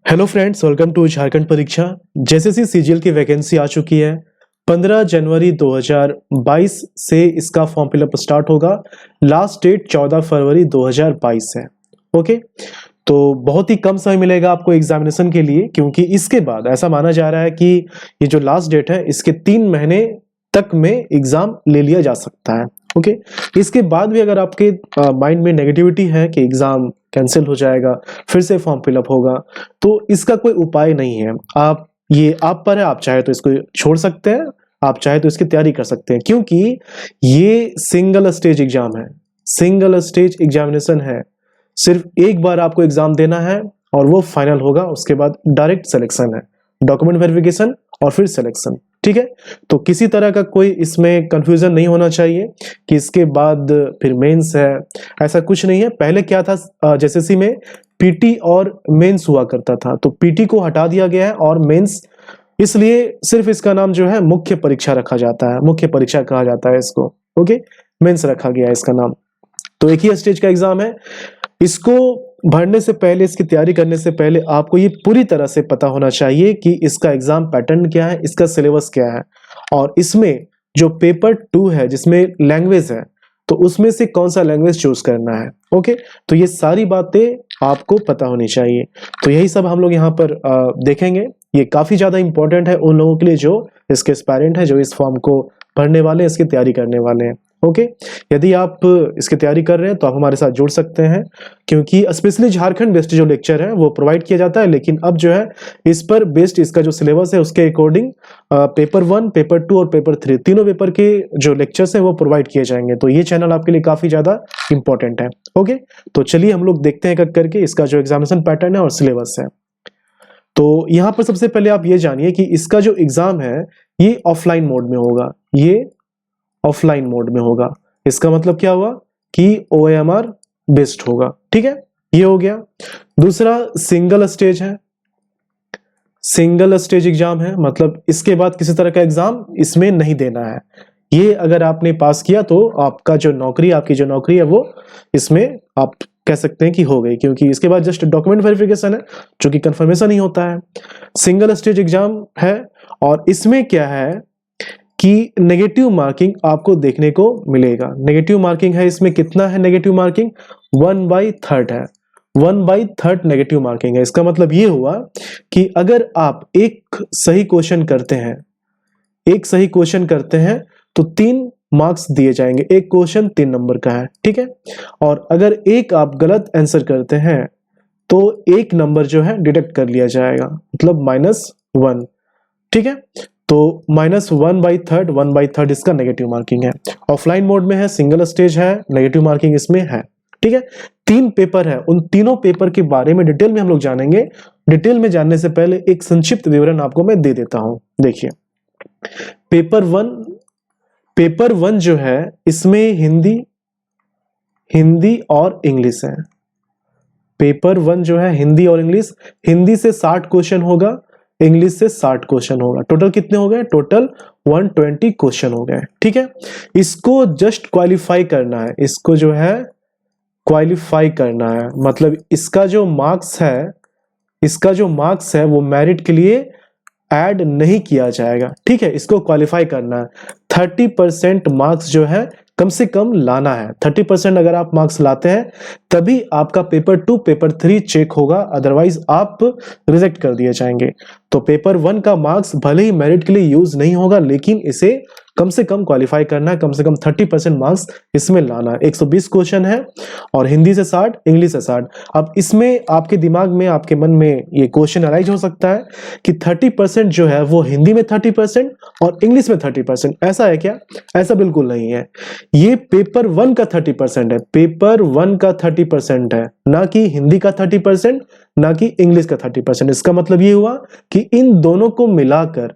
Hello friends, welcome to Jharkhand परीक्षा। JSSC CGL की vacancy आ चुकी है। 15 जनवरी 2022 से इसका फॉर्म फिलअप स्टार्ट होगा। लास्ट डेट 14 फरवरी 2022 है। ओके, तो बहुत ही कम समय मिलेगा आपको एग्जामिनेशन के लिए, क्योंकि इसके बाद ऐसा माना जा रहा है कि ये जो लास्ट डेट है इसके 3 महीने तक में एग्जाम ले लिया जा सकता है। ओके, इसके बाद भी अगर आपके माइंड में नेगेटिविटी है कि एग्जाम कैंसिल हो जाएगा, फिर से फॉर्म फिलअप होगा, तो इसका कोई उपाय नहीं है। आप पर है, आप चाहे तो इसको छोड़ सकते हैं, आप चाहे तो इसकी तैयारी कर सकते हैं, क्योंकि ये सिंगल स्टेज एग्जाम है, सिंगल स्टेज एग्जामिनेशन है। सिर्फ एक बार आपको एग्जाम देना है और वो फाइनल होगा। उसके बाद डायरेक्ट सिलेक्शन है, डॉक्यूमेंट वेरिफिकेशन और फिर सिलेक्शन। ठीक है, तो किसी तरह का कोई इसमें कंफ्यूजन नहीं होना चाहिए कि इसके बाद फिर मेंस है, ऐसा कुछ नहीं है। पहले क्या था, जेएसएससी में पीटी और मेंस हुआ करता था, तो पीटी को हटा दिया गया है और मेंस, इसलिए सिर्फ इसका नाम जो है मुख्य परीक्षा रखा जाता है, मुख्य परीक्षा कहा जाता है इसको। ओके, मेंस रखा गया है इसका नाम। तो एक ही स्टेज का एग्जाम है। इसको भरने से पहले, इसकी तैयारी करने से पहले आपको ये पूरी तरह से पता होना चाहिए कि इसका एग्जाम पैटर्न क्या है, इसका सिलेबस क्या है, और इसमें जो पेपर 2 है जिसमें लैंग्वेज है, तो उसमें से कौन सा लैंग्वेज चूज करना है। ओके, तो ये सारी बातें आपको पता होनी चाहिए। तो यही सब हम लोग यहाँ पर देखेंगे। ये काफी ज्यादा इंपॉर्टेंट है उन लोगों के लिए जो इसके एस्पायरेंट है, जो इस फॉर्म को भरने वाले हैं, इसकी तैयारी करने वाले हैं। ओके, यदि आप इसकी तैयारी कर रहे हैं तो आप हमारे साथ जुड़ सकते हैं, क्योंकि स्पेशली झारखंड बेस्ड जो लेक्चर है वो प्रोवाइड किया जाता है, लेकिन अब जो है इस पर बेस्ड इसका जो सिलेबस है उसके अकॉर्डिंग पेपर 1, पेपर 2 और पेपर 3 तीनों पेपर के जो लेक्चर्स हैं वो प्रोवाइड किए जाएंगे। तो ये चैनल आपके लिए काफी ज्यादा इंपॉर्टेंट है। ओके, तो चलिए हम लोग देखते हैं करके इसका जो एग्जामिनेशन पैटर्न है और सिलेबस है। तो यहाँ पर सबसे पहले आप ये जानिए कि इसका जो एग्जाम है ये ऑफलाइन मोड में होगा, ये ऑफलाइन मोड में होगा। इसका मतलब क्या हुआ कि OMR बेस्ड होगा। ठीक है, ये हो गया। दूसरा सिंगल स्टेज है, सिंगल स्टेज एग्जाम है, मतलब इसके बाद किसी तरह का एग्जाम इसमें नहीं देना है। ये अगर आपने पास किया तो आपका जो नौकरी, आपकी जो नौकरी है वो इसमें आप कह सकते हैं कि हो गई, क्योंकि इसके बाद जस्ट डॉक्यूमेंट वेरिफिकेशन है जो कि कंफर्मेशन ही होता है। सिंगल स्टेज एग्जाम है और इसमें क्या है कि नेगेटिव मार्किंग आपको देखने को मिलेगा। नेगेटिव मार्किंग है इसमें, कितना है नेगेटिव मार्किंग? 1/3 है, 1/3 नेगेटिव मार्किंग है। इसका मतलब ये हुआ कि अगर आप एक सही क्वेश्चन करते हैं, एक सही क्वेश्चन करते हैं तो 3 मार्क्स दिए जाएंगे। एक क्वेश्चन 3 नंबर का है, ठीक है। और अगर एक आप गलत आंसर करते हैं तो 1 नंबर जो है डिडक्ट कर लिया जाएगा, मतलब -1। ठीक है, तो -1/3, 1/3 इसका नेगेटिव मार्किंग है। ऑफलाइन मोड में है, सिंगल स्टेज है, नेगेटिव मार्किंग इसमें है। ठीक है, 3 पेपर है, उन तीनों पेपर के बारे में डिटेल में हम लोग जानेंगे। डिटेल में जानने से पहले एक संक्षिप्त विवरण आपको मैं दे देता हूं। देखिए, पेपर 1 जो है इसमें हिंदी और इंग्लिश है। पेपर 1 जो है हिंदी और इंग्लिश, हिंदी से 60 क्वेश्चन होगा, इंग्लिश से 60 क्वेश्चन होगा। टोटल कितने हो गए? टोटल 120 क्वेश्चन हो गए। ठीक है, इसको जस्ट क्वालिफाई करना है, इसको जो है क्वालिफाई करना है, मतलब इसका जो मार्क्स है, इसका जो मार्क्स है वो मेरिट के लिए ऐड नहीं किया जाएगा। ठीक है, इसको क्वालिफाई करना है। 30% मार्क्स जो है कम से कम लाना है। 30% अगर आप मार्क्स लाते हैं तभी आपका पेपर 2, पेपर 3 चेक होगा, अदरवाइज आप रिजेक्ट कर दिए जाएंगे। तो पेपर 1 का मार्क्स भले ही मेरिट के लिए यूज नहीं होगा, लेकिन इसे कम से कम क्वालिफाई करना है, कम से कम 30% मार्क्स इसमें लाना है। 120 क्वेश्चन है और हिंदी से 60, इंग्लिश से 60। अब इसमें आपके दिमाग में, आपके मन में ये क्वेश्चन अराइज हो सकता है कि 30% जो है वो हिंदी में 30% और इंग्लिश में 30%, ऐसा है क्या? ऐसा बिल्कुल नहीं है। ये पेपर 1 का 30% है, पेपर 1 का 30% है, ना कि हिंदी का 30%, ना कि इंग्लिश का 30%। इसका मतलब ये हुआ कि इन दोनों को मिलाकर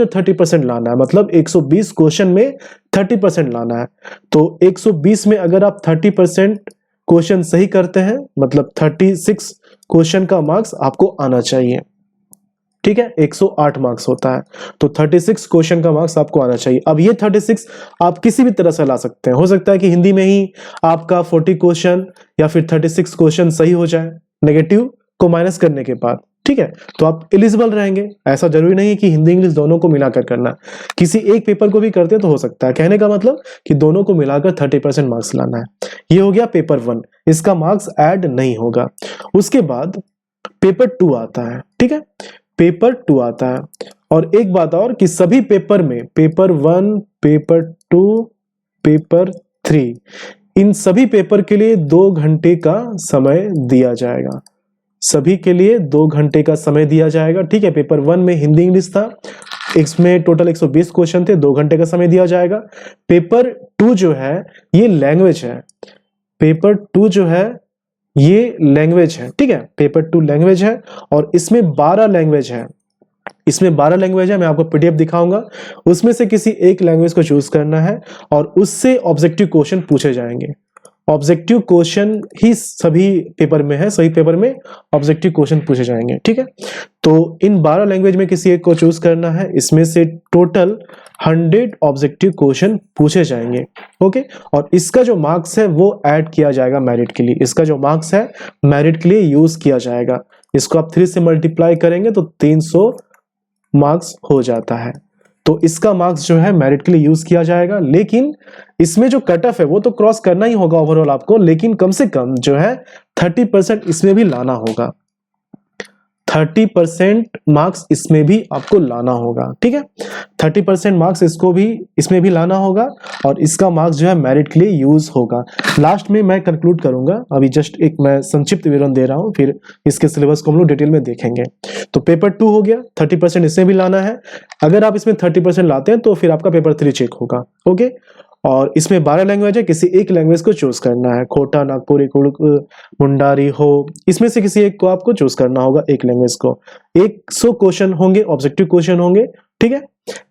30% लाना है, मतलब 120 क्वेश्चन में 30% लाना है। तो 120 में अगर आप 30% क्वेश्चन सही करते हैं, मतलब 36 क्वेश्चन का मार्क्स आपको आना चाहिए। ठीक है, 108 मार्क्स होता है, तो 36 क्वेश्चन का मार्क्स आपको आना चाहिए। अब ये 36 आप किसी भी तरह से ला सकते हैं। हो सकता है कि हिंदी में ही आपका 40 क्वेश्चन या फिर 36 क्वेश्चन सही हो जाए, नेगेटिव को माइनस करने के बाद, ठीक है, तो आप एलिजिबल रहेंगे। ऐसा जरूरी नहीं है कि हिंदी इंग्लिश दोनों को मिलाकर करना, किसी एक पेपर को भी करते तो हो सकता है। कहने का मतलब कि दोनों को मिलाकर 30% मार्क्स लाना है। ये हो गया पेपर 1, इसका मार्क्स ऐड नहीं होगा। उसके बाद पेपर 2 आता है, ठीक है, पेपर 2 आता है। और एक बात और कि सभी पेपर में पेपर 1, पेपर 2, पेपर 3, इन सभी पेपर के लिए 2 घंटे का समय दिया जाएगा। सभी के लिए 2 घंटे का समय दिया जाएगा, ठीक है। पेपर 1 में हिंदी इंग्लिश था, इसमें टोटल 120 क्वेश्चन थे, 2 घंटे का समय दिया जाएगा। पेपर 2 जो है ये लैंग्वेज है, पेपर 2 जो है ये लैंग्वेज है, ठीक है, पेपर 2 लैंग्वेज है और इसमें 12 लैंग्वेज है। इसमें 12 लैंग्वेज है, मैं आपको पीडीएफ दिखाऊंगा। उसमें से किसी एक लैंग्वेज को चूज करना है और उससे ऑब्जेक्टिव क्वेश्चन पूछे जाएंगे। ऑब्जेक्टिव क्वेश्चन ही सभी पेपर में है, सभी पेपर में ऑब्जेक्टिव क्वेश्चन पूछे जाएंगे, ठीक है। तो इन 12 लैंग्वेज में किसी एक को चूज करना है, इसमें से टोटल 100 ऑब्जेक्टिव क्वेश्चन पूछे जाएंगे, ओके। और इसका जो मार्क्स है वो ऐड किया जाएगा मेरिट के लिए, इसका जो मार्क्स है मेरिट के लिए यूज किया जाएगा। इसको आप 3 से मल्टीप्लाई करेंगे तो 300 मार्क्स हो जाता है। तो इसका मार्क्स जो है मेरिट के लिए यूज किया जाएगा। लेकिन इसमें जो कट ऑफ है वो तो क्रॉस करना ही होगा ओवरऑल आपको, लेकिन कम से कम जो है 30% इसमें भी लाना होगा, 30% मार्क्स इसमें भी आपको लाना होगा, ठीक है। 30% मार्क्स इसमें भी लाना होगा और इसका मार्क्स जो है मेरिट के लिए यूज होगा। लास्ट में मैं कंक्लूड करूंगा, अभी जस्ट एक मैं संक्षिप्त विवरण दे रहा हूं, फिर इसके सिलेबस को हम लोग डिटेल में देखेंगे। तो पेपर 2 हो गया, 30% इसमें भी लाना है। अगर आप इसमें 30% लाते हैं तो फिर आपका पेपर 3 चेक होगा, ओके। और इसमें 12 लैंग्वेज है, किसी एक लैंग्वेज को चूज करना है, खोटा, नागपुरी, कुड़ुक, मुंडारी हो, इसमें से किसी एक को आपको चूज करना होगा, एक लैंग्वेज को। 100 क्वेश्चन होंगे, ऑब्जेक्टिव क्वेश्चन होंगे, ठीक है।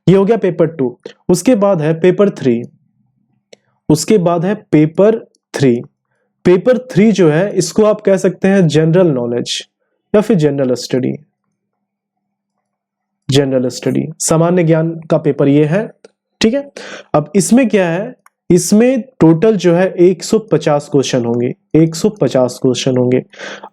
ये हो गया पेपर 2। उसके बाद है पेपर 3, उसके बाद है पेपर 3। पेपर 3 जो है इसको आप कह सकते हैं जनरल नॉलेज या फिर जनरल स्टडी, जनरल स्टडी, सामान्य ज्ञान का पेपर ये है, ठीक है। अब इसमें क्या है, इसमें टोटल जो है 150 क्वेश्चन होंगे, 150 क्वेश्चन होंगे।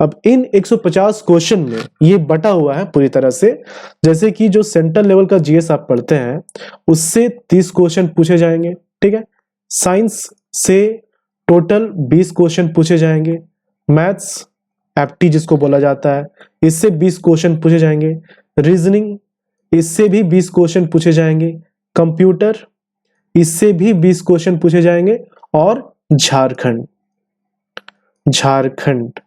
अब इन 150 क्वेश्चन में ये बटा हुआ है पूरी तरह से, जैसे कि जो सेंट्रल लेवल का जीएस आप पढ़ते हैं उससे 30 क्वेश्चन पूछे जाएंगे, ठीक है। साइंस से टोटल 20 क्वेश्चन पूछे जाएंगे। मैथ्स, एप्टी जिसको बोला जाता है, इससे 20 क्वेश्चन पूछे जाएंगे। रीजनिंग, इससे भी 20 क्वेश्चन पूछे जाएंगे। कंप्यूटर, इससे भी 20 क्वेश्चन पूछे जाएंगे। और झारखंड, झारखंड,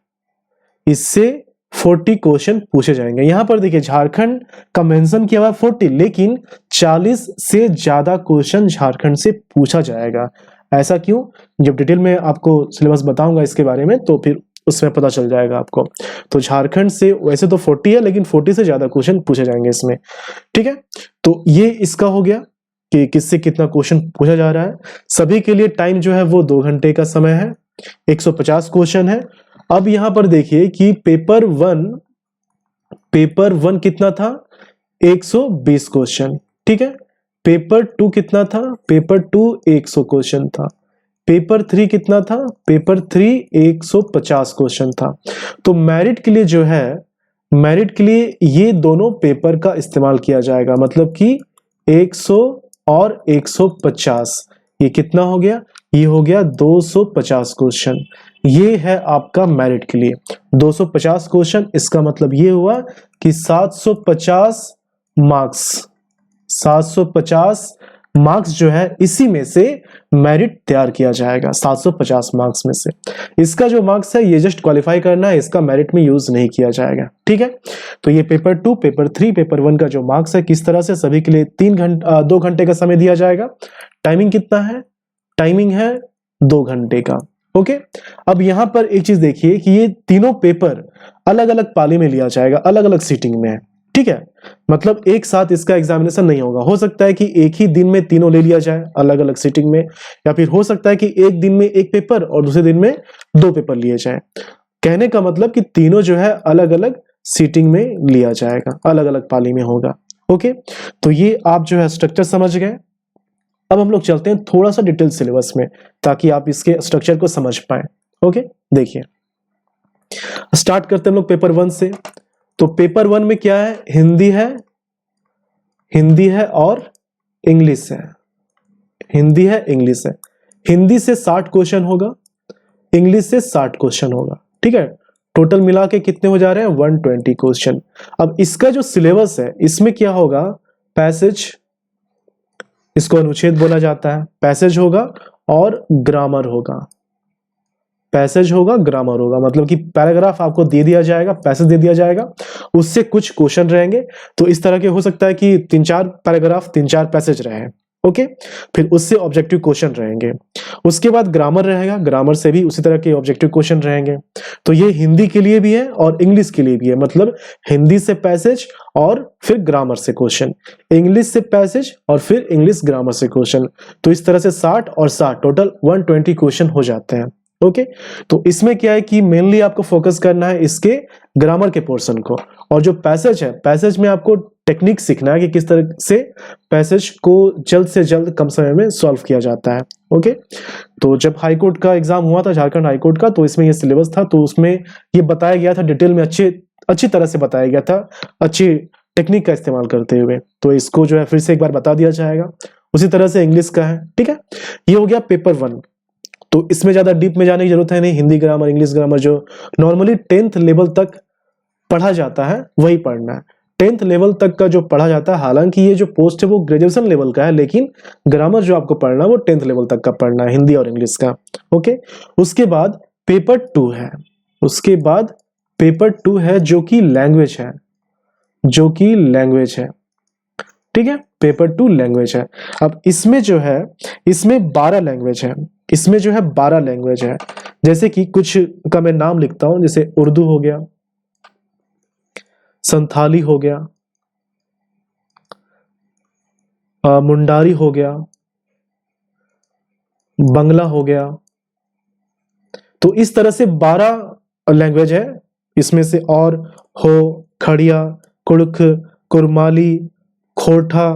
इससे 40 क्वेश्चन पूछे जाएंगे। यहां पर देखिए झारखंड का मेंशन किया हुआ 40, लेकिन 40 से ज्यादा क्वेश्चन झारखंड से पूछा जाएगा। ऐसा क्यों, जब डिटेल में आपको सिलेबस बताऊंगा इसके बारे में तो फिर उसमें पता चल जाएगा आपको। तो झारखंड से वैसे तो 40 है, लेकिन 40 से ज्यादा क्वेश्चन पूछे जाएंगे इसमें, ठीक है। तो ये इसका हो गया कि किससे कितना क्वेश्चन पूछा जा रहा है। सभी के लिए टाइम जो है वो 2 घंटे का समय है, 150 क्वेश्चन है। अब यहां पर देखिए कि पेपर 1 कितना था, 120 क्वेश्चन, ठीक है। पेपर 2 कितना था, पेपर 2 100 क्वेश्चन था। पेपर 3 कितना था, पेपर 3 150 क्वेश्चन था। तो मेरिट के लिए जो है, मेरिट के लिए ये दोनों पेपर का इस्तेमाल किया जाएगा, मतलब कि 100 और 150, ये कितना हो गया, ये हो गया 250 क्वेश्चन। ये है आपका मेरिट के लिए 250 क्वेश्चन। इसका मतलब ये हुआ कि 750 मार्क्स, 750 मार्क्स जो है इसी में से मेरिट तैयार किया जाएगा, 750 मार्क्स में से। इसका जो मार्क्स है ये जस्ट क्वालिफाई करना है, इसका मेरिट में यूज नहीं किया जाएगा, ठीक है। तो ये पेपर 2, पेपर 3, पेपर 1 का जो मार्क्स है, किस तरह से सभी के लिए 2 घंटे का समय दिया जाएगा। टाइमिंग कितना है, टाइमिंग है 2 घंटे का, ओके। अब यहां पर एक चीज देखिए कि ये तीनों पेपर अलग अलग पाली में लिया जाएगा, अलग अलग सीटिंग में, ठीक है। मतलब एक साथ इसका एग्जामिनेशन नहीं होगा। हो सकता है कि एक ही दिन में तीनों ले लिया जाए अलग अलग सीटिंग में, या फिर हो सकता है कि एक दिन में एक पेपर और दूसरे दिन में 2 पेपर लिए जाए। कहने का मतलब कि तीनों जो है अलग अलग सीटिंग में लिया जाएगा, अलग अलग पाली में होगा, ओके। तो ये आप जो है स्ट्रक्चर समझ गए। अब हम लोग चलते हैं थोड़ा सा डिटेल सिलेबस में, ताकि आप इसके स्ट्रक्चर को समझ पाए, ओके। देखिए स्टार्ट करते हैं हम लोग पेपर 1 से। तो पेपर 1 में क्या है, हिंदी है और इंग्लिश है। हिंदी है, इंग्लिश है। हिंदी से 60 क्वेश्चन होगा, इंग्लिश से 60 क्वेश्चन होगा, ठीक है। टोटल मिला के कितने हो जा रहे हैं, 120 क्वेश्चन। अब इसका जो सिलेबस है, इसमें क्या होगा, पैसेज, इसको अनुच्छेद बोला जाता है, पैसेज होगा और ग्रामर होगा। पैसेज होगा, ग्रामर होगा, मतलब कि पैराग्राफ आपको दे दिया जाएगा, पैसेज दे दिया जाएगा, उससे कुछ क्वेश्चन रहेंगे। तो इस तरह के हो सकता है कि 3-4 पैराग्राफ 3-4 पैसेज रहे, ओके। फिर उससे ऑब्जेक्टिव क्वेश्चन रहेंगे। उसके बाद ग्रामर रहेगा, ग्रामर से भी उसी तरह के ऑब्जेक्टिव क्वेश्चन रहेंगे। तो ये हिंदी के लिए भी है और इंग्लिश के लिए भी है, मतलब हिंदी से पैसेज और फिर ग्रामर से क्वेश्चन, इंग्लिश से पैसेज और फिर इंग्लिश ग्रामर से क्वेश्चन। तो इस तरह से 60 और 60 टोटल 120 क्वेश्चन हो जाते हैं, ओके। तो इसमें क्या है कि मेनली आपको फोकस करना है इसके ग्रामर के पोर्शन को, और जो पैसेज है, पैसेज में आपको टेक्निक सीखना है कि किस तरह से पैसेज को जल्द से जल्द कम समय में सॉल्व किया जाता है, ओके। तो जब हाई कोर्ट का एग्जाम हुआ था, झारखंड हाई कोर्ट का, तो इसमें ये सिलेबस था, तो उसमें ये बताया गया था डिटेल में, अच्छी तरह से बताया गया था, अच्छी टेक्निक का इस्तेमाल करते हुए। तो इसको जो है फिर से एक बार बता दिया जाएगा। उसी तरह से इंग्लिश का है, ठीक है। ये हो गया पेपर 1। तो इसमें ज्यादा डीप में जाने की जरूरत है नहीं, हिंदी ग्रामर, इंग्लिश ग्रामर जो नॉर्मली 10th लेवल तक पढ़ा जाता है वही पढ़ना है। 10th लेवल तक का जो पढ़ा जाता है, हालांकि ये जो पोस्ट है वो ग्रेजुएशन लेवल का है, लेकिन ग्रामर जो आपको पढ़ना है वो 10th लेवल तक का पढ़ना है, हिंदी और इंग्लिश का, ओके। उसके बाद पेपर 2 है, उसके बाद पेपर 2 है जो कि लैंग्वेज है, ठीक है। पेपर 2 लैंग्वेज है। अब इसमें जो है, इसमें 12 लैंग्वेज है, इसमें जो है 12 लैंग्वेज है। जैसे कि कुछ का मैं नाम लिखता हूं, जैसे उर्दू हो गया, संथाली हो गया, मुंडारी हो गया, बंगला हो गया। तो इस तरह से 12 लैंग्वेज है। इसमें से और हो, खड़िया, कुड़ुख, कुरमाली, खोरठा,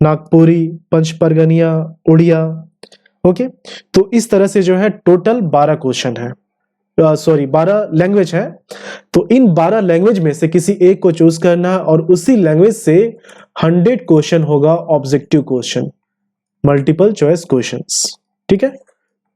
नागपुरी, पंचपरगनिया, उड़िया, ओके। तो इस तरह से जो है टोटल 12 क्वेश्चन है, 12 लैंग्वेज है। तो इन 12 लैंग्वेज में से किसी एक को चूज करना है, और उसी लैंग्वेज से 100 क्वेश्चन होगा objective question, multiple choice questions, ठीक है।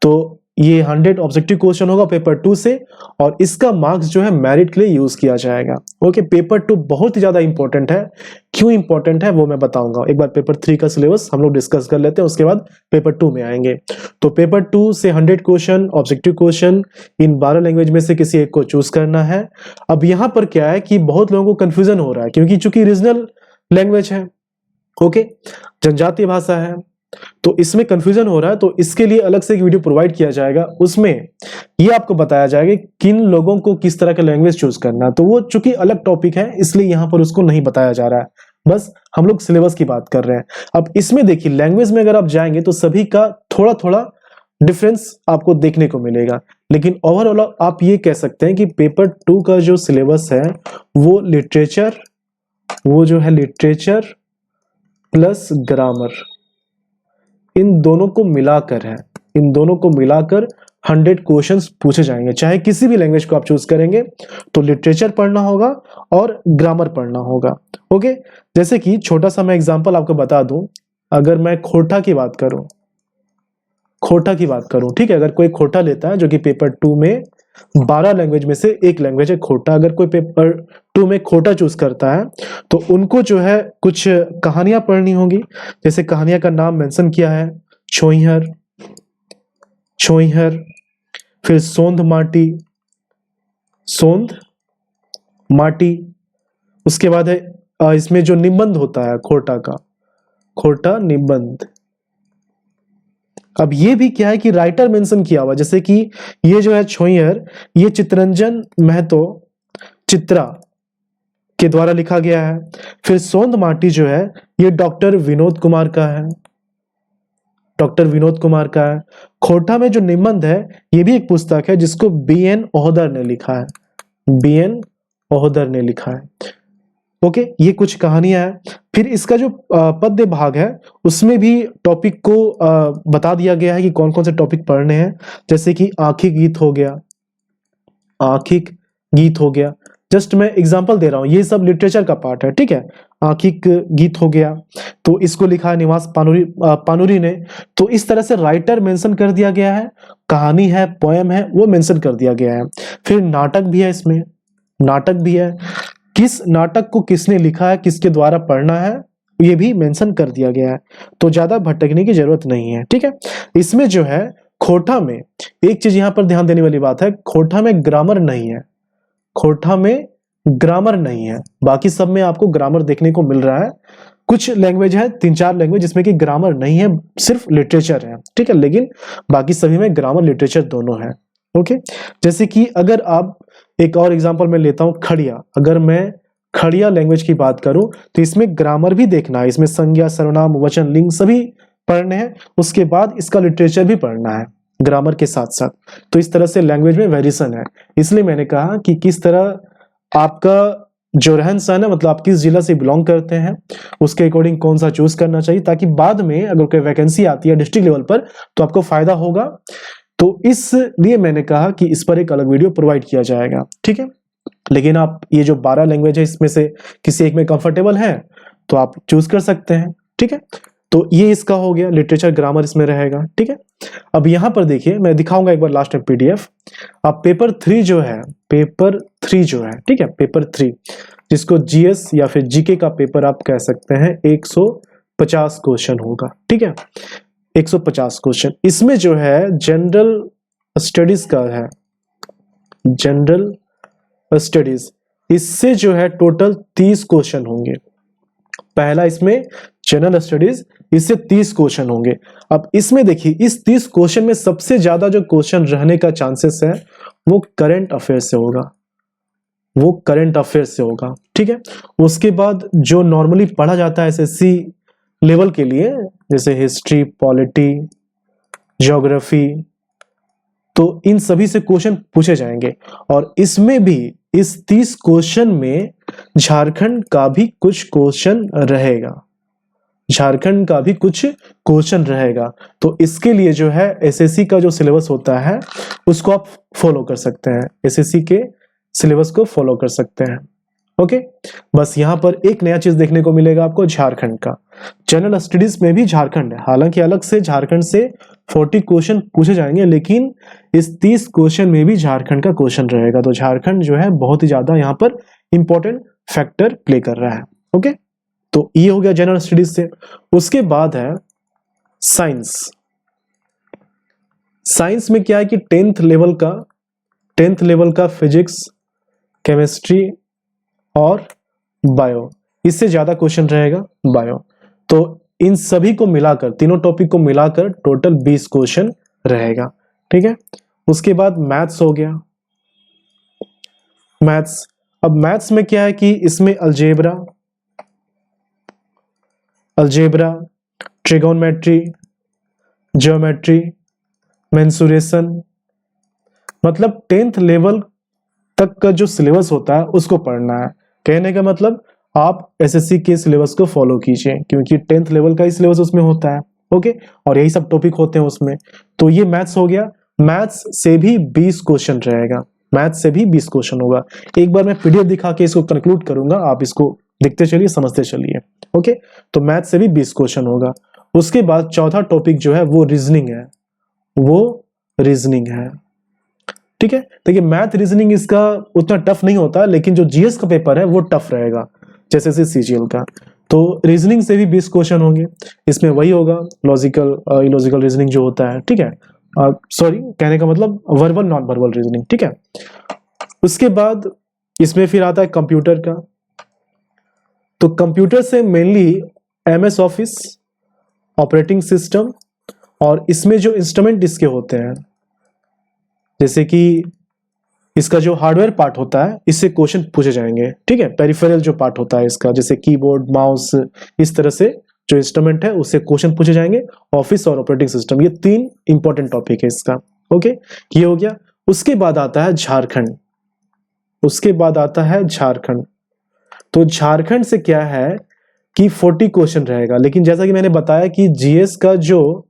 तो ये 100 ऑब्जेक्टिव क्वेश्चन होगा पेपर 2 से, और इसका मार्क्स जो है मेरिट के लिए यूज किया जाएगा, ओके। पेपर 2 बहुत ही ज्यादा इंपॉर्टेंट है। क्यों इंपॉर्टेंट है वो मैं बताऊंगा। एक बार पेपर 3 का सिलेबस हम लोग डिस्कस कर लेते हैं, उसके बाद पेपर 2 में आएंगे। तो पेपर 2 से 100 क्वेश्चन ऑब्जेक्टिव क्वेश्चन, इन 12 लैंग्वेज में से किसी एक को चूज करना है। अब यहाँ पर क्या है कि बहुत लोगों को कंफ्यूजन हो रहा है, क्योंकि चूंकि रीजनल लैंग्वेज है, ओके, जनजातीय भाषा है, तो इसमें कंफ्यूजन हो रहा है। तो इसके लिए अलग से एक वीडियो प्रोवाइड किया जाएगा, उसमें ये आपको बताया जाएगा किन लोगों को किस तरह का लैंग्वेज चूज करना है। तो वो चूंकि अलग टॉपिक है, इसलिए यहां पर उसको नहीं बताया जा रहा है, बस हम लोग सिलेबस की बात कर रहे हैं। अब इसमें देखिए, लैंग्वेज में अगर आप जाएंगे तो सभी का थोड़ा थोड़ा डिफरेंस आपको देखने को मिलेगा, लेकिन ओवरऑल आप ये कह सकते हैं कि पेपर 2 का जो सिलेबस है वो लिटरेचर प्लस ग्रामर, इन दोनों को मिलाकर है। इन दोनों को मिलाकर 100 क्वेश्चंस पूछे जाएंगे। चाहे किसी भी लैंग्वेज को आप चूज करेंगे तो लिटरेचर पढ़ना होगा और ग्रामर पढ़ना होगा, ओके। जैसे कि छोटा सा मैं एग्जांपल आपको बता दूं, अगर मैं खोरठा की बात करूं, ठीक है। अगर कोई खोरठा लेता है, जो कि पेपर 2 में 12 लैंग्वेज में से एक लैंग्वेज है खोरठा, अगर कोई पेपर 2 में खोरठा चूज करता है तो उनको जो है कुछ कहानियां पढ़नी होगी। जैसे कहानियां का नाम मेंशन किया है, छोइहर, फिर सोंध माटी। उसके बाद है इसमें जो निबंध होता है खोरठा निबंध। अब ये भी क्या है कि राइटर मेंशन किया हुआ, जैसे कि ये जो है छोइहर, ये चित्तरंजन महतो चित्रा के द्वारा लिखा गया है। फिर सोंध माटी जो है ये डॉक्टर विनोद कुमार का है। खोरठा में जो निबंध है ये भी एक पुस्तक है जिसको BN ओहदर ने लिखा है, ओके। ये कुछ कहानियां हैं। फिर इसका जो पद्य भाग है उसमें भी टॉपिक को बता दिया गया है कि कौन कौन से टॉपिक पढ़ने हैं। जैसे कि आखिक गीत हो गया, जस्ट मैं एग्जांपल दे रहा हूँ, ये सब लिटरेचर का पार्ट है, ठीक है। आंखिक गीत हो गया, तो इसको लिखा है निवास पानुरी ने। तो इस तरह से राइटर मेंशन कर दिया गया है, कहानी है, पोएम है, वो मेंशन कर दिया गया है। फिर नाटक भी है, इसमें नाटक भी है, किस नाटक को किसने लिखा है, किसके द्वारा पढ़ना है, ये भी मेंशन कर दिया गया है। तो ज्यादा भटकने की जरूरत नहीं है, ठीक है। इसमें जो है खोटा में एक चीज यहाँ पर ध्यान देने वाली बात है, खोटा में ग्रामर नहीं है, खोटा में ग्रामर नहीं है। बाकी सब में आपको ग्रामर देखने को मिल रहा है। कुछ लैंग्वेज है, 3-4 लैंग्वेज जिसमें कि ग्रामर नहीं है, सिर्फ लिटरेचर है, ठीक है। लेकिन बाकी सभी में ग्रामर लिटरेचर दोनों है, ओके। जैसे कि अगर आप एक और एग्जांपल मैं लेता हूं, खड़िया। अगर मैं खड़िया लैंग्वेज की बात करूं तो इसमें ग्रामर भी देखना है, इसमें संज्ञा, सर्वनाम, वचन, लिंग सभी पढ़ने हैं। उसके बाद इसका लिटरेचर भी पढ़ना है ग्रामर के साथ साथ। तो इस तरह से लैंग्वेज में वेरिएशन है। इसलिए मैंने कहा कि किस तरह आपका जो रहन सहन है, मतलब आप किस जिला से बिलोंग करते हैं, उसके अकॉर्डिंग कौन सा चूज करना चाहिए, ताकि बाद में अगर कोई वैकेंसी आती है डिस्ट्रिक्ट लेवल पर तो आपको फायदा होगा। तो इसलिए मैंने कहा कि इस पर एक अलग वीडियो प्रोवाइड किया जाएगा, ठीक है। लेकिन आप ये जो 12 लैंग्वेज है इसमें से किसी एक में कंफर्टेबल है तो आप चूज कर सकते हैं, ठीक है। तो ये इसका हो गया, लिटरेचर ग्रामर इसमें रहेगा, ठीक है। अब यहां पर देखिए, मैं दिखाऊंगा एक बार लास्ट में पीडीएफ। अब पेपर 3 जो है, पेपर 3 जो है, ठीक है, पेपर 3 जिसको जीएस या फिर जीके का पेपर आप कह सकते हैं, 150 क्वेश्चन होगा, ठीक है। 150 क्वेश्चन इसमें जो है जनरल स्टडीज का है, जनरल स्टडीज, इससे जो है टोटल 30 क्वेश्चन होंगे। पहला इसमें जनरल स्टडीज, इससे 30 क्वेश्चन होंगे। अब इसमें देखिए, इस 30 क्वेश्चन में सबसे ज्यादा जो क्वेश्चन रहने का चांसेस है वो करंट अफेयर से होगा, वो करंट अफेयर से होगा, ठीक है। उसके बाद जो नॉर्मली पढ़ा जाता है एसएससी लेवल के लिए, जैसे हिस्ट्री, पॉलिटी, ज्योग्राफी, तो इन सभी से क्वेश्चन पूछे जाएंगे। और इसमें भी इस 30 क्वेश्चन में झारखंड का भी कुछ क्वेश्चन रहेगा, झारखंड का भी कुछ क्वेश्चन रहेगा। तो इसके लिए जो है एसएससी का जो सिलेबस होता है उसको आप फॉलो कर सकते हैं, एसएससी के सिलेबस को फॉलो कर सकते हैं, ओके। बस यहाँ पर एक नया चीज देखने को मिलेगा आपको, झारखंड का जनरल स्टडीज में भी झारखंड है। हालांकि अलग से झारखंड से 40 क्वेश्चन पूछे जाएंगे, लेकिन इस 30 क्वेश्चन में भी झारखंड का क्वेश्चन रहेगा। तो झारखंड जो है बहुत ही ज्यादा यहाँ पर इंपॉर्टेंट फैक्टर प्ले कर रहा है, ओके। तो ये हो गया जनरल स्टडीज से। उसके बाद है साइंस। साइंस में क्या है कि 10th लेवल का फिजिक्स, केमिस्ट्री और बायो, इससे ज्यादा क्वेश्चन रहेगा बायो। तो इन सभी को मिलाकर, तीनों टॉपिक को मिलाकर टोटल 20 क्वेश्चन रहेगा, ठीक है। उसके बाद मैथ्स हो गया, मैथ्स। अब मैथ्स में क्या है कि इसमें अलजेब्रा, ट्रिगोनोमेट्री, ज्योमेट्री, मेंसुरेशन, मतलब 10th लेवल तक का जो सिलेबस होता है उसको पढ़ना है। कहने का मतलब आप एसएससी के सिलेबस को फॉलो कीजिए, क्योंकि 10th लेवल का ही सिलेबस उसमें होता है, ओके। और यही सब टॉपिक होते हैं उसमें। तो ये मैथ्स हो गया, मैथ्स से भी 20 क्वेश्चन रहेगा, मैथ्स से भी 20 क्वेश्चन होगा। एक बार मैं पीडीएफ दिखा के इसको कंक्लूड करूंगा, आप इसको देखते चलिए, समझते चलिए, ओके। तो मैथ्स से भी 20 क्वेश्चन होगा। उसके बाद चौथा टॉपिक जो है वो रीजनिंग है, वो रीजनिंग है, ठीक है। देखिए मैथ रीजनिंग इसका उतना टफ नहीं होता, लेकिन जो जीएस का पेपर है वो टफ रहेगा, जैसे सीजीएल का। तो रीजनिंग से भी 20 क्वेश्चन होंगे। इसमें वही होगा लॉजिकल, इलॉजिकल रीजनिंग जो होता है, ठीक है। सॉरी, कहने का मतलब वर्बल, नॉन वर्बल रीजनिंग, ठीक है। उसके बाद इसमें फिर आता है कंप्यूटर का। तो कंप्यूटर से mainly MS office, operating system, और इसमें जो इंस्ट्रूमेंट इसके होते हैं, जैसे कि इसका जो हार्डवेयर पार्ट होता है, इससे क्वेश्चन पूछे जाएंगे, ठीक है। पेरिफेरल जो पार्ट होता है इसका, जैसे कीबोर्ड, माउस, इस तरह से जो इंस्ट्रूमेंट है उससे क्वेश्चन पूछे जाएंगे। ऑफिस और ऑपरेटिंग सिस्टम, ये 3 इंपॉर्टेंट टॉपिक है इसका, ओके। ये हो गया। उसके बाद आता है झारखंड, उसके बाद आता है झारखंड। तो झारखंड से क्या है कि 40 क्वेश्चन रहेगा, लेकिन जैसा कि मैंने बताया कि जीएस का जो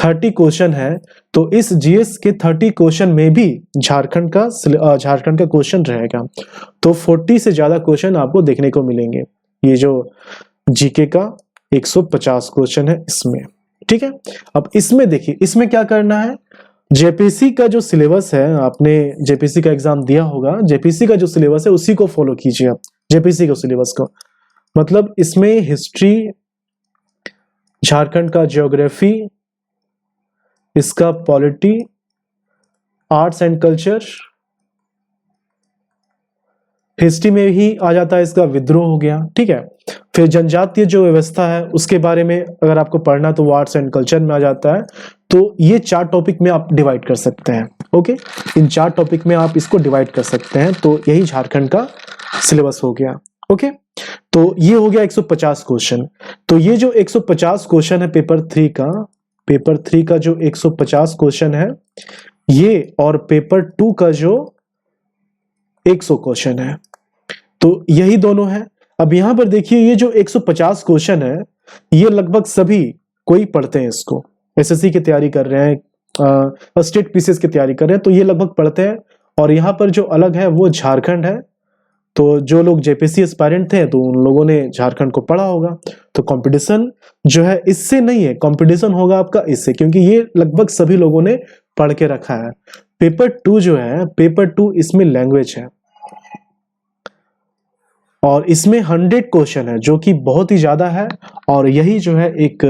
30 क्वेश्चन है, तो इस जीएस के 30 क्वेश्चन में भी झारखंड का क्वेश्चन रहेगा। तो 40 से ज्यादा क्वेश्चन आपको देखने को मिलेंगे। ये जो जीके का 150 क्वेश्चन है इसमें, ठीक है। अब इसमें देखिए, इसमें क्या करना है, जेपीसी का जो सिलेबस है, आपने जेपीसी का एग्जाम दिया होगा, जेपीसी का जो सिलेबस है उसी को फॉलो कीजिए आप, जेपीसी के सिलेबस को। मतलब इसमें हिस्ट्री, झारखंड का ज्योग्राफी, इसका polity, arts and culture, history में ही आ जाता है इसका विद्रोह हो गया, ठीक है। फिर जनजातीय जो व्यवस्था है उसके बारे में अगर आपको पढ़ना तो वो आर्ट्स एंड कल्चर में आ जाता है। तो ये 4 टॉपिक में आप डिवाइड कर सकते हैं, ओके। इन 4 टॉपिक में आप इसको डिवाइड कर सकते हैं। तो यही झारखंड का सिलेबस हो गया, ओके। तो ये हो गया 150 क्वेश्चन। तो ये जो 150 क्वेश्चन है पेपर 3 का जो 150 क्वेश्चन है ये, और पेपर 2 का जो 100 क्वेश्चन है, तो यही दोनों है। अब यहां पर देखिए, ये जो 150 क्वेश्चन है ये लगभग सभी कोई पढ़ते हैं इसको, एसएससी की तैयारी कर रहे हैं, स्टेट पीसीएस की तैयारी कर रहे हैं, तो ये लगभग पढ़ते हैं। और यहाँ पर जो अलग है वो झारखंड है। तो जो लोग जेपीसी एस्पायरेंट थे तो उन लोगों ने झारखंड को पढ़ा होगा। तो कंपटीशन जो है इससे नहीं है, कंपटीशन होगा आपका इससे, क्योंकि ये लगभग सभी लोगों ने पढ़ के रखा है। पेपर 2 जो है, पेपर 2 इसमें लैंग्वेज है और इसमें 100 क्वेश्चन है जो कि बहुत ही ज्यादा है, और यही जो है एक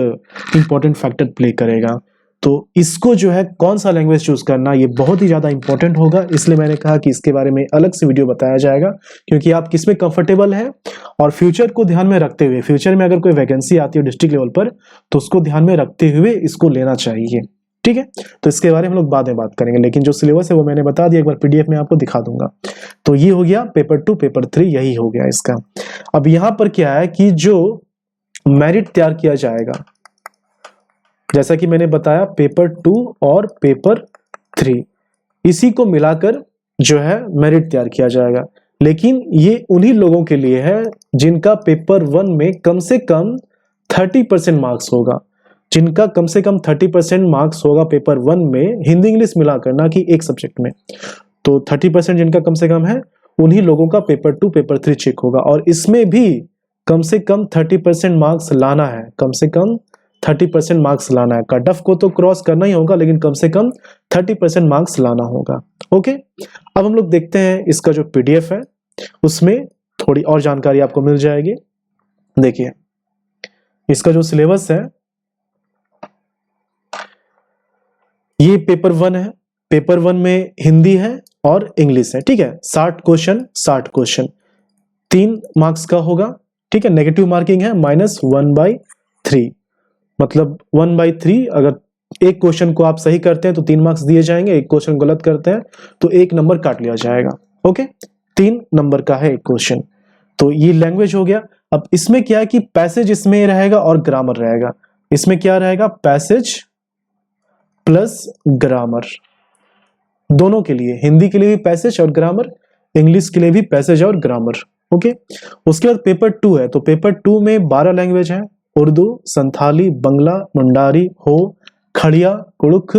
इंपॉर्टेंट फैक्टर प्ले करेगा। तो इसको जो है कौन सा लैंग्वेज चूज करना ये बहुत ही ज्यादा इंपॉर्टेंट होगा, इसलिए मैंने कहा कि इसके बारे में अलग से वीडियो बताया जाएगा, क्योंकि आप किसमें कंफर्टेबल है और फ्यूचर को ध्यान में रखते हुए, फ्यूचर में अगर कोई वैकेंसी आती है डिस्ट्रिक्ट लेवल पर तो उसको ध्यान में रखते हुए इसको लेना चाहिए, ठीक है। तो इसके बारे में हम लोग बाद में बात करेंगे, लेकिन जो सिलेबस है वो मैंने बता दिया, एक बार पीडीएफ में आपको दिखा दूंगा। तो ये हो गया पेपर 2, पेपर 3 यही हो गया इसका। अब यहां पर क्या है कि जो मेरिट तैयार किया जाएगा, जैसा कि मैंने बताया पेपर 2 और पेपर 3 इसी को मिलाकर जो है मेरिट तैयार किया जाएगा। लेकिन ये उन्हीं लोगों के लिए है जिनका पेपर 1 में कम से कम 30% मार्क्स होगा, जिनका कम से कम 30% मार्क्स होगा पेपर 1 में, हिंदी इंग्लिश मिलाकर, ना कि एक सब्जेक्ट में। तो 30% जिनका कम से कम है उन्हीं लोगों का पेपर 2 पेपर 3 चेक होगा, और इसमें भी कम से कम 30% मार्क्स लाना है, कम से कम 30% मार्क्स लाना है। कट ऑफ को तो क्रॉस करना ही होगा, लेकिन कम से कम 30% मार्क्स लाना होगा, ओके। अब हम लोग देखते हैं इसका जो पीडीएफ है उसमें थोड़ी और जानकारी आपको मिल जाएगी। देखिए इसका जो सिलेबस है, ये पेपर 1 है, पेपर 1 में हिंदी है और इंग्लिश है, ठीक है। 60 क्वेश्चन 3 मार्क्स का होगा, ठीक है। नेगेटिव मार्किंग है -1/3, मतलब 1/3। अगर एक क्वेश्चन को आप सही करते हैं तो 3 मार्क्स दिए जाएंगे, एक क्वेश्चन गलत करते हैं तो 1 नंबर काट लिया जाएगा, ओके। 3 नंबर का है एक क्वेश्चन। तो ये लैंग्वेज हो गया। अब इसमें क्या है कि पैसेज इसमें रहेगा और ग्रामर रहेगा। इसमें क्या रहेगा, पैसेज प्लस ग्रामर, दोनों के लिए, हिंदी के लिए भी पैसेज और ग्रामर, इंग्लिश के लिए भी पैसेज और ग्रामर, ओके। उसके बाद पेपर 2 है, तो पेपर 2 में 12 लैंग्वेज है, उर्दू, संथाली, बंगला, मुंडारी, हो, खड़िया, कुड़ुख,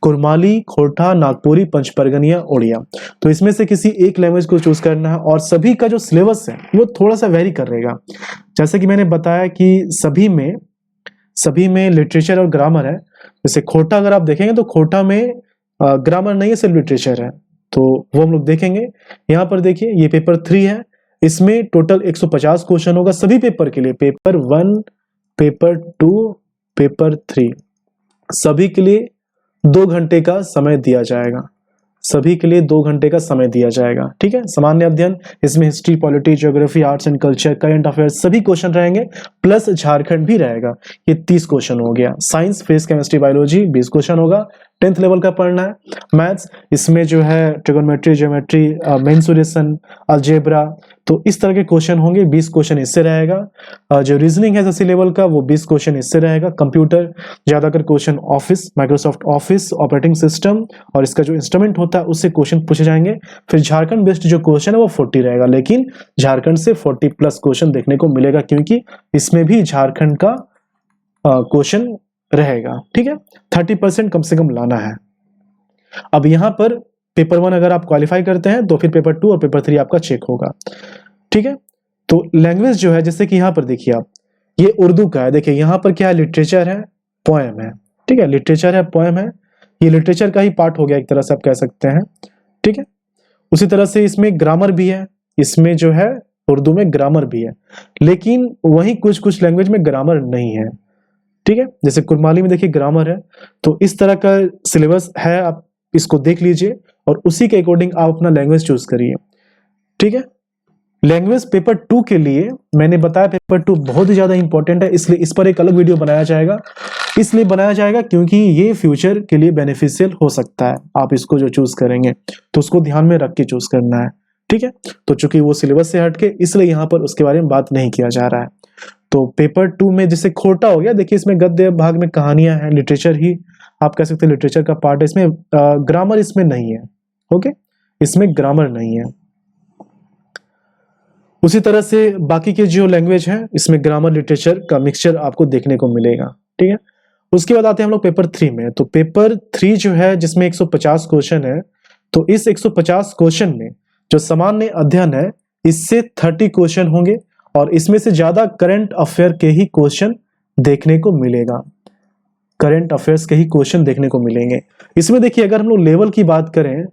कुरमाली, खोटा, नागपुरी, पंचपरगनिया, उड़िया। तो इसमें से किसी एक लैंग्वेज को चूज करना है, और सभी का जो सिलेबस है वो थोड़ा सा वेरी करेगा। जैसे कि मैंने बताया कि सभी में लिटरेचर और ग्रामर है। जैसे खोटा अगर आप देखेंगे तो खोटा में ग्रामर नहीं है, सिर्फ लिटरेचर है, तो वो हम लोग देखेंगे। यहाँ पर देखिए ये पेपर 3 है, इसमें टोटल 150 क्वेश्चन होगा सभी पेपर के लिए, पेपर 1, पेपर 2, पेपर 3, सभी के लिए 2 घंटे का समय दिया जाएगा, सभी के लिए 2 घंटे का समय दिया जाएगा, ठीक है। सामान्य अध्ययन, इसमें history, polity, geography, arts and culture, current affairs सभी क्वेश्चन रहेंगे, प्लस झारखंड भी रहेगा। ये 30 क्वेश्चन हो गया। Science, physics, chemistry, biology 20 question होगा, 10th लेवल का पढ़ना है। मैथ्स, इसमें जो है ट्रिगोनोमेट्री, ज्योमेट्री, मेंसुरेशन, अलजेब्रा, तो इस तरह के क्वेश्चन होंगे, 20 क्वेश्चन इससे रहेगा। जो रीजनिंग है एसएससी लेवल का वो 20 क्वेश्चन इससे रहेगा। कंप्यूटर ज्यादातर question office, Microsoft office, operating system और इसका जो इंस्ट्रूमेंट होता है उससे क्वेश्चन पूछे जाएंगे। फिर झारखंड बेस्ड जो क्वेश्चन है वो 40 रहेगा, लेकिन झारखंड से 40+ क्वेश्चन देखने को मिलेगा, क्योंकि इसमें भी झारखंड का क्वेश्चन रहेगा, ठीक है। 30% कम से कम लाना है। अब यहाँ पर पेपर 1 अगर आप क्वालिफाई करते हैं तो फिर पेपर 2 और पेपर 3 आपका चेक होगा, ठीक है। तो लैंग्वेज जो है, जैसे कि यहाँ पर देखिए आप, ये उर्दू का है। देखिए यहाँ पर क्या है, लिटरेचर है, पोएम है, ठीक है। लिटरेचर है, पोएम है, ये लिटरेचर का ही पार्ट हो गया एक तरह से आप कह सकते हैं, ठीक है। उसी तरह से इसमें ग्रामर भी है, इसमें जो है उर्दू में ग्रामर भी है, लेकिन वहीं कुछ कुछ लैंग्वेज में ग्रामर नहीं है, ठीक है। जैसे कुरमाली में देखिए ग्रामर है। तो इस तरह का सिलेबस है, आप इसको देख लीजिए और उसी के अकॉर्डिंग आप अपना लैंग्वेज चूज करिए, ठीक है। लैंग्वेज पेपर 2 के लिए मैंने बताया पेपर 2 बहुत ही ज्यादा इंपॉर्टेंट है, इसलिए इस पर एक अलग वीडियो बनाया जाएगा। इसलिए बनाया जाएगा क्योंकि ये फ्यूचर के लिए बेनिफिशियल हो सकता है। आप इसको जो चूज करेंगे तो उसको ध्यान में रख के चूज करना है, ठीक है। तो चूंकि वो सिलेबस से हटके, इसलिए यहाँ पर उसके बारे में बात नहीं किया जा रहा है। तो पेपर 2 में जैसे खोटा हो गया, देखिए इसमें गद्य भाग में कहानियां हैं, लिटरेचर ही आप कह सकते हैं लिटरेचर का पार्ट है, इसमें ग्रामर इसमें नहीं है, ओके, इसमें ग्रामर नहीं है। उसी तरह से बाकी के जो लैंग्वेज हैं, इसमें ग्रामर लिटरेचर का मिक्सचर आपको देखने को मिलेगा, ठीक है। उसके बाद आते हैं हम लोग पेपर 3 में। तो पेपर 3 जो है, जिसमें 150 क्वेश्चन है, तो इस 150 क्वेश्चन में जो सामान्य अध्ययन है, इससे 30 क्वेश्चन होंगे और इसमें से ज्यादा करंट अफेयर के ही क्वेश्चन देखने को मिलेगा, करंट अफेयर्स के ही क्वेश्चन देखने को मिलेंगे। इसमें देखिए अगर हम लोग लेवल की बात करें,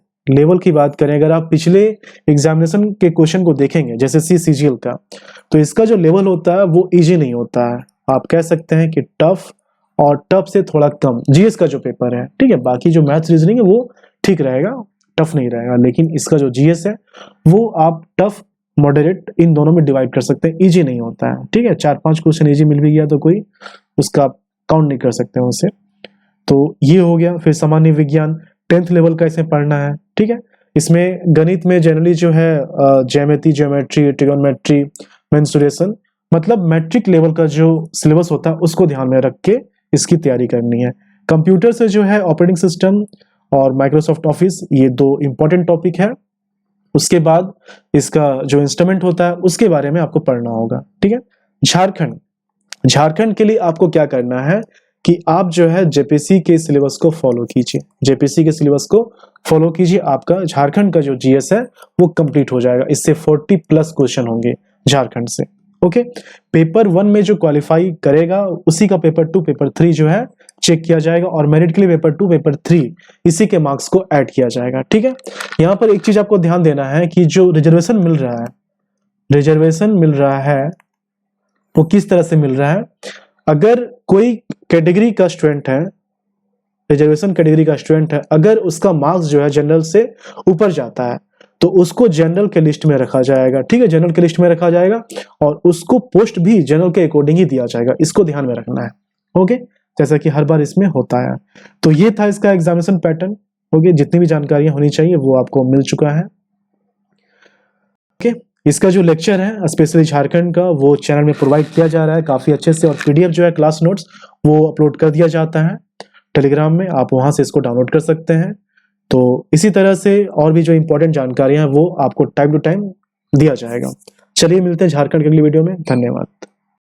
अगर आप पिछले एग्जामिनेशन के क्वेश्चन को देखेंगे, जैसे सीजीएल का, तो इसका जो लेवल होता है वो इजी नहीं होता है, आप कह सकते हैं कि टफ, और टफ से थोड़ा कम जीएस का जो पेपर है, ठीक है। बाकी जो मैथ्स रीजनिंग है वो ठीक रहेगा, टफ नहीं रहेगा, लेकिन इसका जो जीएस है वो आप टफ मॉडरेट इन दोनों में डिवाइड कर सकते हैं, इजी नहीं होता है, ठीक है। 4-5 क्वेश्चन इजी मिल भी गया तो कोई उसका काउंट नहीं कर सकते हैं उसे। तो ये हो गया। फिर सामान्य विज्ञान 10th लेवल का इसमें पढ़ना है, ठीक है। इसमें गणित में जनरली जो है ज्यामिति, ज्योमेट्री, ट्रिगोनोमेट्री, मेंसुरेशन, मतलब मैट्रिक लेवल का जो सिलेबस होता है उसको ध्यान में रख के इसकी तैयारी करनी है। कंप्यूटर से जो है ऑपरेटिंग सिस्टम और माइक्रोसॉफ्ट ऑफिस, ये 2 इंपॉर्टेंट टॉपिक है। उसके बाद इसका जो इंस्ट्रूमेंट होता है उसके बारे में आपको पढ़ना होगा, ठीक है। झारखंड के लिए आपको क्या करना है कि आप जो है जेपीसी के सिलेबस को फॉलो कीजिए, जेपीसी के सिलेबस को फॉलो कीजिए, आपका झारखंड का जो जीएस है वो कंप्लीट हो जाएगा। इससे 40+ क्वेश्चन होंगे झारखंड से, ओके। पेपर 1 में जो क्वालिफाई करेगा उसी का पेपर 2, पेपर 3 जो है चेक किया जाएगा, और मेरिट के लिए पेपर 2, पेपर 3 इसी के मार्क्स को ऐड किया जाएगा, ठीक है। यहाँ पर एक चीज आपको ध्यान देना है कि जो रिजर्वेशन मिल रहा है वो किस तरह से मिल रहा है। अगर कोई कैटेगरी का स्टूडेंट है, रिजर्वेशन कैटेगरी का स्टूडेंट है, अगर उसका मार्क्स जो है जनरल से ऊपर जाता है तो उसको जनरल के लिस्ट में रखा जाएगा, ठीक है, जनरल के लिस्ट में रखा जाएगा, और उसको पोस्ट भी जनरल के अकॉर्डिंग ही दिया जाएगा, इसको ध्यान में रखना है, ओके, जैसा कि हर बार इसमें होता है। तो ये था इसका एग्जामिनेशन पैटर्न, ओके। जितनी भी जानकारियां होनी चाहिए वो आपको मिल चुका है, ओके। इसका जो लेक्चर है स्पेशली झारखंड का, वो चैनल में प्रोवाइड किया जा रहा है काफी अच्छे से, और पीडीएफ जो है क्लास नोट्स वो अपलोड कर दिया जाता है टेलीग्राम में, आप वहां से इसको डाउनलोड कर सकते हैं। तो इसी तरह से और भी जो इंपॉर्टेंट जानकारियां हैं वो आपको टाइम टू टाइम दिया जाएगा। चलिए मिलते हैं झारखंड के अगली वीडियो में, धन्यवाद।